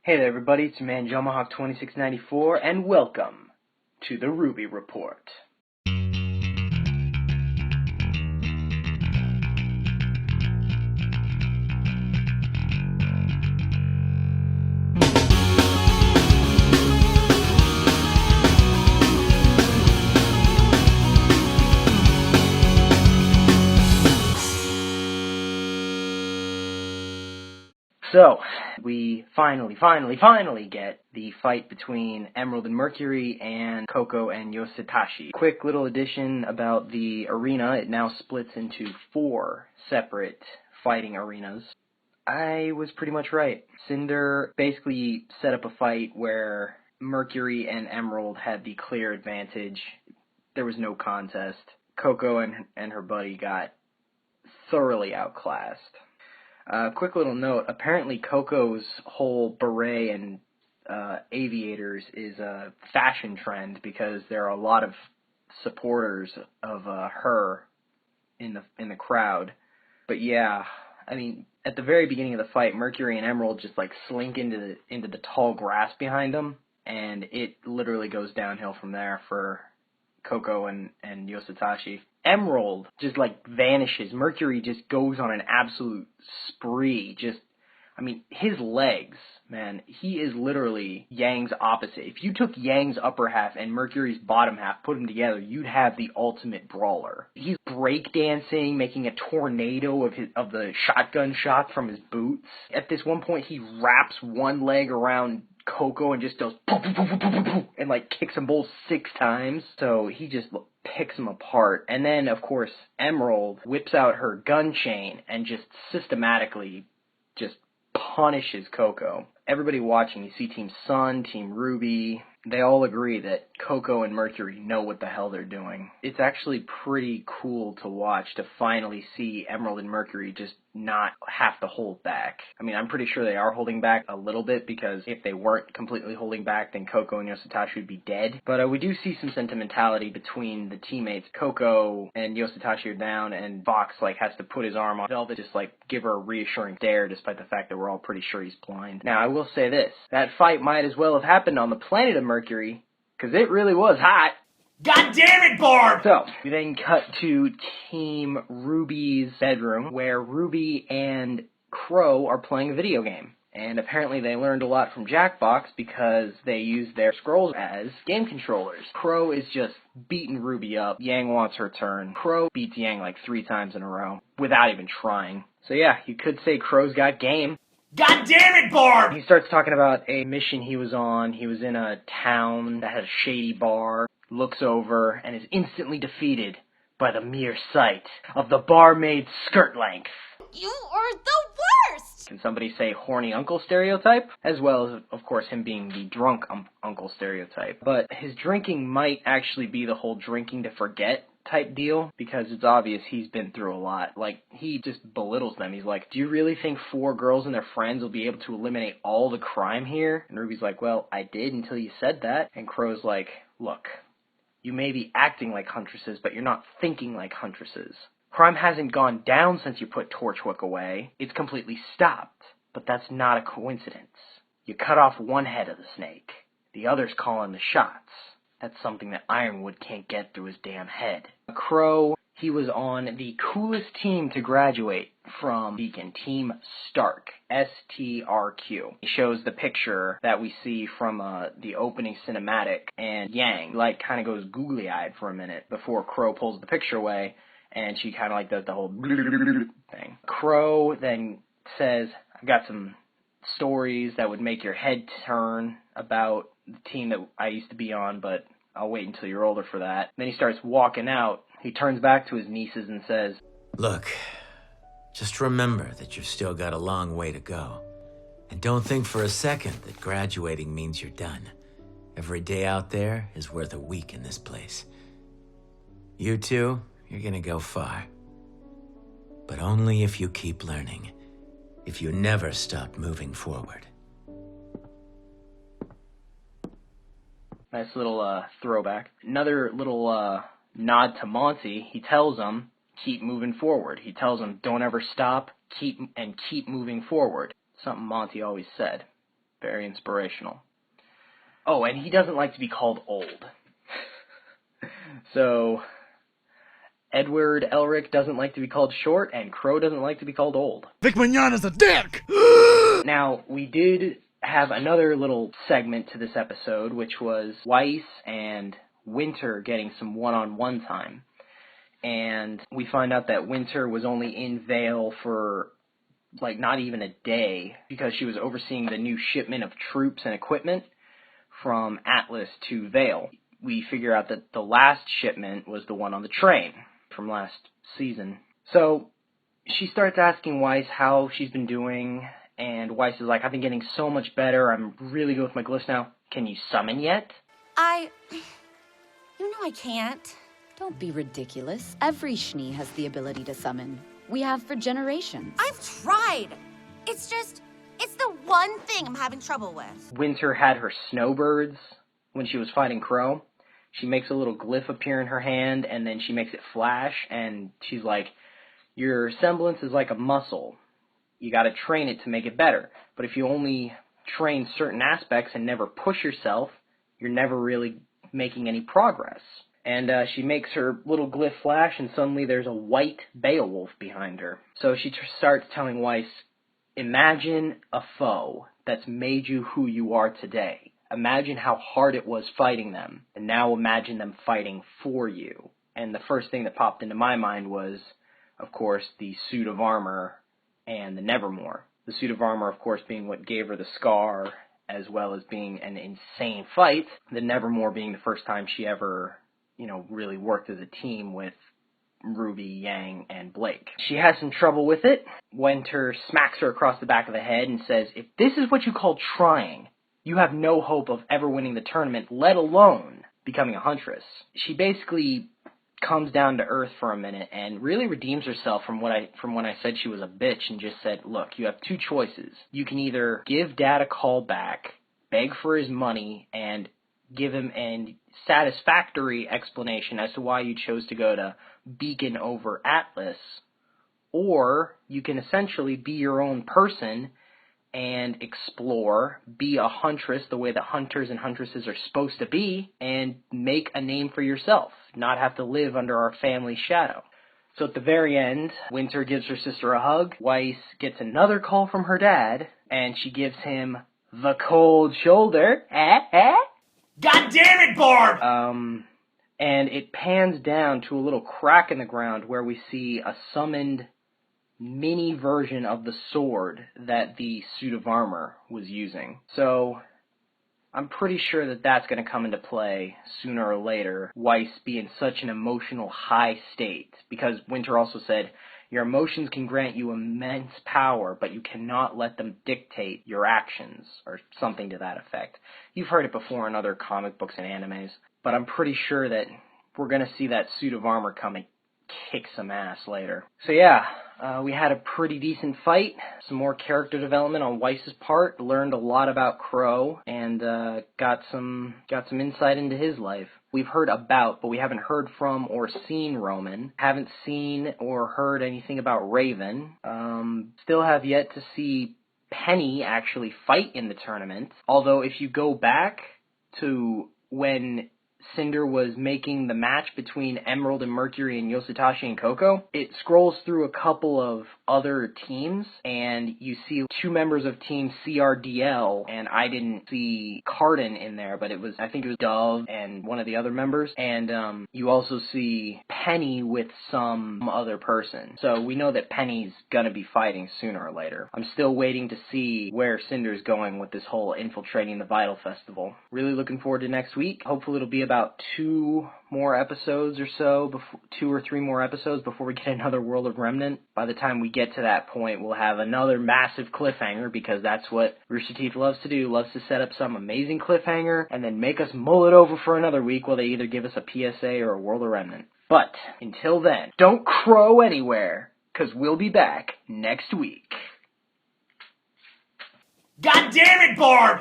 Hey there everybody, it's your man Jomahawk 2694 and welcome to the RWBY Report. So, we finally get the fight between Emerald and Mercury and Coco and Yoshitashi. Quick little addition about the arena, it now splits into 4 separate fighting arenas. I was pretty much right. Cinder basically set up a fight where Mercury and Emerald had the clear advantage. There was no contest. Coco and her buddy got thoroughly outclassed. Quick little note, apparently Coco's whole beret and aviators is a fashion trend because there are a lot of supporters of her in the crowd. But yeah, I mean, at the very beginning of the fight, Mercury and Emerald just like slink into the tall grass behind them, and it literally goes downhill from there for Coco and Yoshitashi. Emerald just like vanishes. Mercury just goes on an absolute spree. I mean, his legs, man, he is literally Yang's opposite. If you took Yang's upper half and Mercury's bottom half, put them together, you'd have the ultimate brawler. He's breakdancing, making a tornado of the shotgun shots from his boots. At this one point, he wraps one leg around Coco and just goes poof, poof, poof, poof, poof, and like kicks them both 6 times. So he just picks them apart. And then, of course, Emerald whips out her gun chain and just systematically just punishes Coco. Everybody watching, you see Team Sun, Team RWBY, they all agree that Coco and Mercury know what the hell they're doing. It's actually pretty cool to watch, to finally see Emerald and Mercury just not have to hold back. I mean, I'm pretty sure they are holding back a little bit, because if they weren't completely holding back, then Coco and Yoshitashi would be dead. But we do see some sentimentality between the teammates. Coco and Yoshitashi are down, and Fox like has to put his arm on Velvet, just like give her a reassuring stare, despite the fact that we're all pretty sure he's blind. Now, I will say this, that fight might as well have happened on the planet of Mercury, because it really was hot. God damn it, Barb! So, we then cut to Team RWBY's bedroom, where RWBY and Crow are playing a video game. And apparently they learned a lot from Jackbox because they used their scrolls as game controllers. Crow is just beating RWBY up. Yang wants her turn. Crow beats Yang like 3 times in a row, without even trying. So yeah, you could say Crow's got game. God damn it, Barb! He starts talking about a mission he was on. He was in a town that had a shady bar, looks over, and is instantly defeated by the mere sight of the barmaid's skirt length. You are the worst! Can somebody say horny uncle stereotype? As well as, of course, him being the drunk uncle stereotype. But his drinking might actually be the whole drinking to forget type deal, because it's obvious he's been through a lot. Like, he just belittles them. He's like, do you really think 4 girls and their friends will be able to eliminate all the crime here? And RWBY's like, well, I did until you said that. And Crow's like, look, you may be acting like huntresses, but you're not thinking like huntresses. Crime hasn't gone down since you put Torchwick away. It's completely stopped. But that's not a coincidence. You cut off one head of the snake. The other's calling the shots. That's something that Ironwood can't get through his damn head. Crow, he was on the coolest team to graduate from Beacon, Team Stark, STRQ. He shows the picture that we see from the opening cinematic, and Yang, like, kind of goes googly-eyed for a minute before Crow pulls the picture away, and she kind of, like, does the whole thing. Crow then says, I've got some stories that would make your head turn about the team that I used to be on, but I'll wait until you're older for that. Then he starts walking out. He turns back to his nieces and says, Look, just remember that you've still got a long way to go. And don't think for a second that graduating means you're done. Every day out there is worth a week in this place. You two, you're gonna go far. But only if you keep learning. If you never stop moving forward. Nice little throwback. Another little nod to Monty. He tells them, keep moving forward. He tells them, don't ever stop, keep moving forward. Something Monty always said. Very inspirational. Oh, and he doesn't like to be called old. So, Edward Elric doesn't like to be called short, and Crow doesn't like to be called old. Vic Mignogna's a dick! Now, we did have another little segment to this episode, which was Weiss and Winter getting some one-on-one time. And we find out that Winter was only in Vale for, like, not even a day, because she was overseeing the new shipment of troops and equipment from Atlas to Vale. We figure out that the last shipment was the one on the train from last season. So she starts asking Weiss how she's been doing, and Weiss is like, I've been getting so much better. I'm really good with my glyphs now. Can you summon yet? You know I can't. Don't be ridiculous. Every Schnee has the ability to summon. We have for generations. I've tried. It's the one thing I'm having trouble with. Winter had her snowbirds when she was fighting Crow. She makes a little glyph appear in her hand, and then she makes it flash, and she's like, your semblance is like a muscle. You gotta train it to make it better. But if you only train certain aspects and never push yourself, you're never really making any progress. And she makes her little glyph flash, and suddenly there's a white Beowulf behind her. So she starts telling Weiss, imagine a foe that's made you who you are today. Imagine how hard it was fighting them, and now imagine them fighting for you. And the first thing that popped into my mind was, of course, the suit of armor and the Nevermore. The suit of armor, of course, being what gave her the scar, as well as being an insane fight. The Nevermore being the first time she ever, really worked as a team with RWBY, Yang, and Blake. She has some trouble with it. Winter smacks her across the back of the head and says, if this is what you call trying, you have no hope of ever winning the tournament, let alone becoming a huntress. She basically comes down to earth for a minute and really redeems herself from when I said she was a bitch, and just said, look, you have two choices. You can either give Dad a call back, beg for his money, and give him a satisfactory explanation as to why you chose to go to Beacon over Atlas, or you can essentially be your own person and explore, be a huntress the way that hunters and huntresses are supposed to be, and make a name for yourself, not have to live under our family shadow. So at the very end, Winter gives her sister a hug, Weiss gets another call from her dad, and she gives him the cold shoulder. God damn it, Barb! And it pans down to a little crack in the ground where we see a summoned mini version of the sword that the suit of armor was using. So I'm pretty sure that that's going to come into play sooner or later. Weiss be in such an emotional high state, because Winter also said, your emotions can grant you immense power, but you cannot let them dictate your actions, or something to that effect. You've heard it before in other comic books and animes, but I'm pretty sure that we're going to see that suit of armor come and kick some ass later. So yeah, we had a pretty decent fight, some more character development on Weiss's part, learned a lot about Crow, and got some insight into his life. We've heard about, but we haven't heard from or seen Roman. Haven't seen or heard anything about Raven. Still have yet to see Penny actually fight in the tournament. Although if you go back to when Cinder was making the match between Emerald and Mercury and Yoshitashi and Coco, it scrolls through a couple of other teams, and you see two members of Team CRDL, and I didn't see Cardin in there, but I think it was Dove and one of the other members, and you also see Penny with some other person. So we know that Penny's gonna be fighting sooner or later. I'm still waiting to see where Cinder's going with this whole infiltrating the Vital Festival. Really looking forward to next week. Hopefully it'll be about 2 more episodes or so, 2 or 3 more episodes before we get another World of Remnant. By the time we get to that point, we'll have another massive cliffhanger, because that's what Rooster Teeth loves to do, loves to set up some amazing cliffhanger and then make us mull it over for another week while they either give us a PSA or a World of Remnant. But until then, don't crow anywhere, because we'll be back next week. God damn it, Barb!